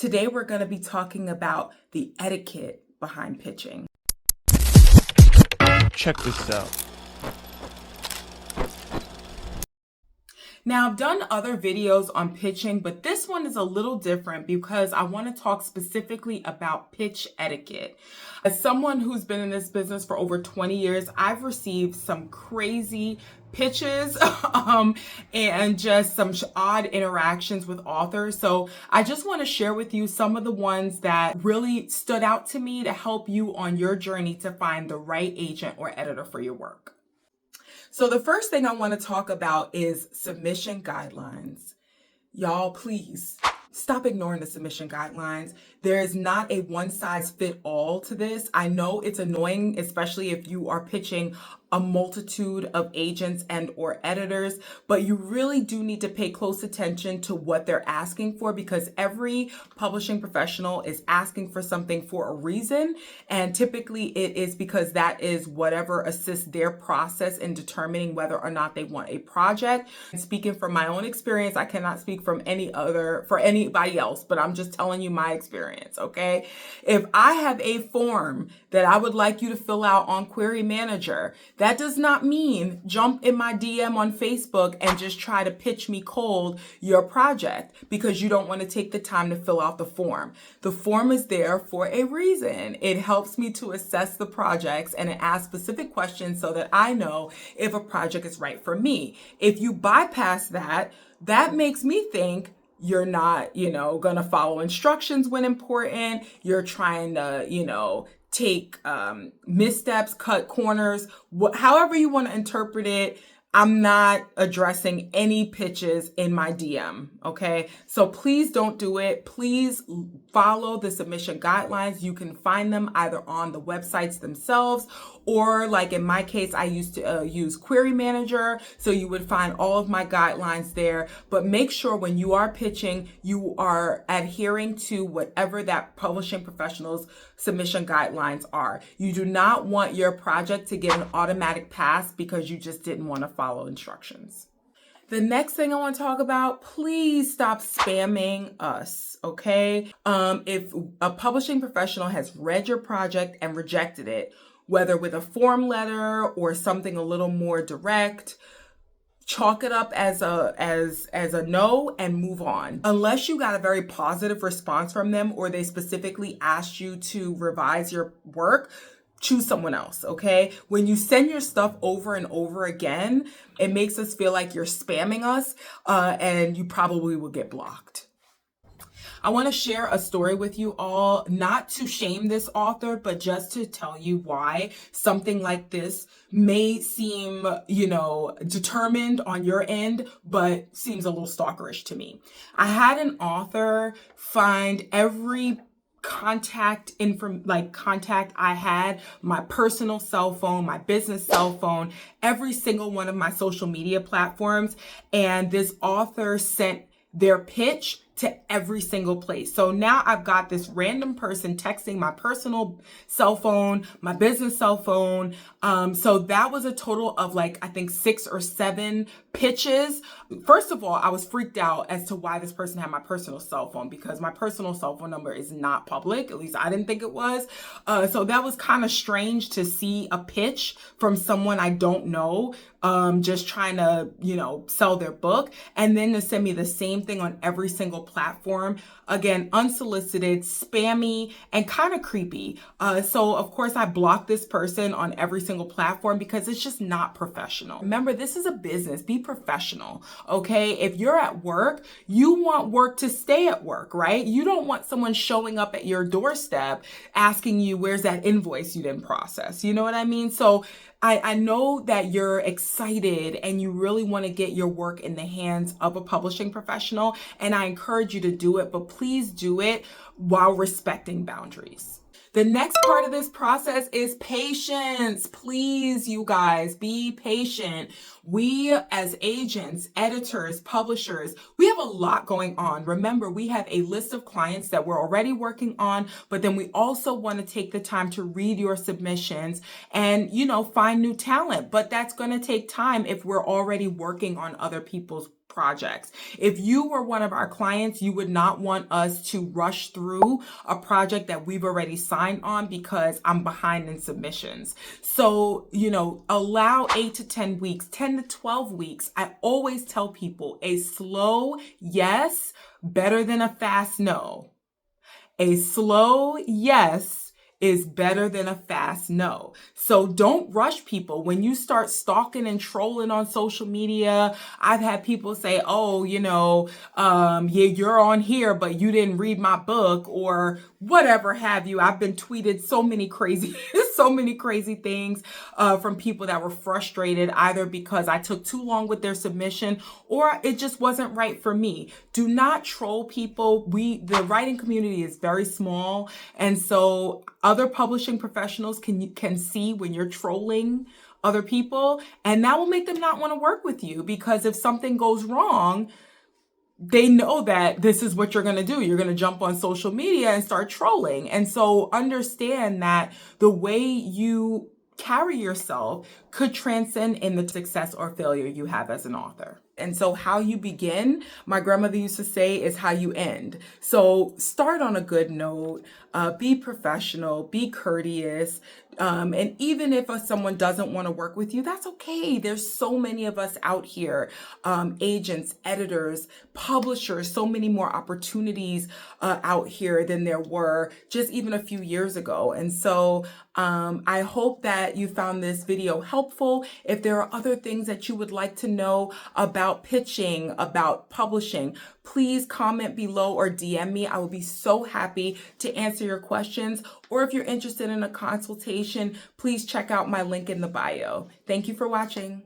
Today we're going to be talking about the etiquette behind pitching. Check this out. Now, I've done other videos on pitching, but this one is a little different because I want to talk specifically about pitch etiquette. As someone who's been in this business for over 20 years, I've received some crazy pitches and just some odd interactions with authors. So I just want to share with you some of the ones that really stood out to me to help you on your journey to find the right agent or editor for your work. So the first thing I want to talk about is submission guidelines. Y'all, please stop ignoring the submission guidelines. There is not a one size fit all to this. I know it's annoying, especially if you are pitching a multitude of agents and or editors, but you really do need to pay close attention to what they're asking for, because every publishing professional is asking for something for a reason. And typically it is because that is whatever assists their process in determining whether or not they want a project. And speaking from my own experience, I cannot speak for anybody else, but I'm just telling you my experience, okay? If I have a form that I would like you to fill out on Query Manager, that does not mean jump in my DM on Facebook and just try to pitch me cold your project because you don't want to take the time to fill out the form. The form is there for a reason. It helps me to assess the projects and it asks specific questions so that I know if a project is right for me. If you bypass that, that makes me think you're not, going to follow instructions when important. You're trying to, take missteps, cut corners, however you want to interpret it. I'm not addressing any pitches in my DM, okay? So please don't do it. Please follow the submission guidelines. You can find them either on the websites themselves or, like in my case, I used to use Query Manager, so you would find all of my guidelines there. But make sure when you are pitching, you are adhering to whatever that publishing professional's submission guidelines are. You do not want your project to get an automatic pass because you just didn't want to follow instructions. The next thing I want to talk about, please stop spamming us, okay? If a publishing professional has read your project and rejected it, whether with a form letter or something a little more direct, chalk it up as a no and move on. Unless you got a very positive response from them or they specifically asked you to revise your work, choose someone else, okay? When you send your stuff over and over again, it makes us feel like you're spamming us and you probably will get blocked. I want to share a story with you all, not to shame this author, but just to tell you why something like this may seem, determined on your end, but seems a little stalkerish to me. I had an author find every contact I had, my personal cell phone, my business cell phone, every single one of my social media platforms. And this author sent their pitch to every single place. So now I've got this random person texting my personal cell phone, my business cell phone. So that was a total of I think 6 or 7 pitches. First of all, I was freaked out as to why this person had my personal cell phone, because my personal cell phone number is not public. At least I didn't think it was. So that was kind of strange to see a pitch from someone I don't know, just trying to, sell their book, and then to send me the same thing on every single platform. Again, unsolicited, spammy, and kind of creepy. So of course I blocked this person on every single platform because it's just not professional. Remember, this is a business. Be professional, okay? If you're at work, you want work to stay at work, right? You don't want someone showing up at your doorstep asking you, where's that invoice you didn't process? You know what I mean? So I know that you're excited and you really want to get your work in the hands of a publishing professional, and I encourage you to do it, but please do it while respecting boundaries. The next part of this process is patience. Please, you guys, be patient. We as agents, editors, publishers, we have a lot going on. Remember, we have a list of clients that we're already working on, but then we also want to take the time to read your submissions and, find new talent. But that's going to take time if we're already working on other people's projects. If you were one of our clients, you would not want us to rush through a project that we've already signed on because I'm behind in submissions. So, allow 8 to 10 weeks, 10 to 12 weeks. I always tell people a slow yes better than a fast no. A slow yes is better than a fast no. So don't rush people. When you start stalking and trolling on social media, I've had people say, oh, yeah, you're on here, but you didn't read my book or whatever have you. I've been tweeted so many crazy things from people that were frustrated either because I took too long with their submission or it just wasn't right for me. Do not troll people. The writing community is very small, and so other publishing professionals can see when you're trolling other people, and that will make them not want to work with you, because if something goes wrong, they know that this is what you're going to do. You're going to jump on social media and start trolling. And so understand that the way you carry yourself could transcend in the success or failure you have as an author. And so how you begin, my grandmother used to say, is how you end. So start on a good note, be professional, be courteous. And even if someone doesn't want to work with you, that's okay. There's so many of us out here, agents, editors, publishers, so many more opportunities out here than there were just even a few years ago. And so I hope that you found this video helpful. If there are other things that you would like to know about pitching, about publishing, please comment below or DM me. I will be so happy to answer your questions. Or if you're interested in a consultation, please check out my link in the bio. Thank you for watching.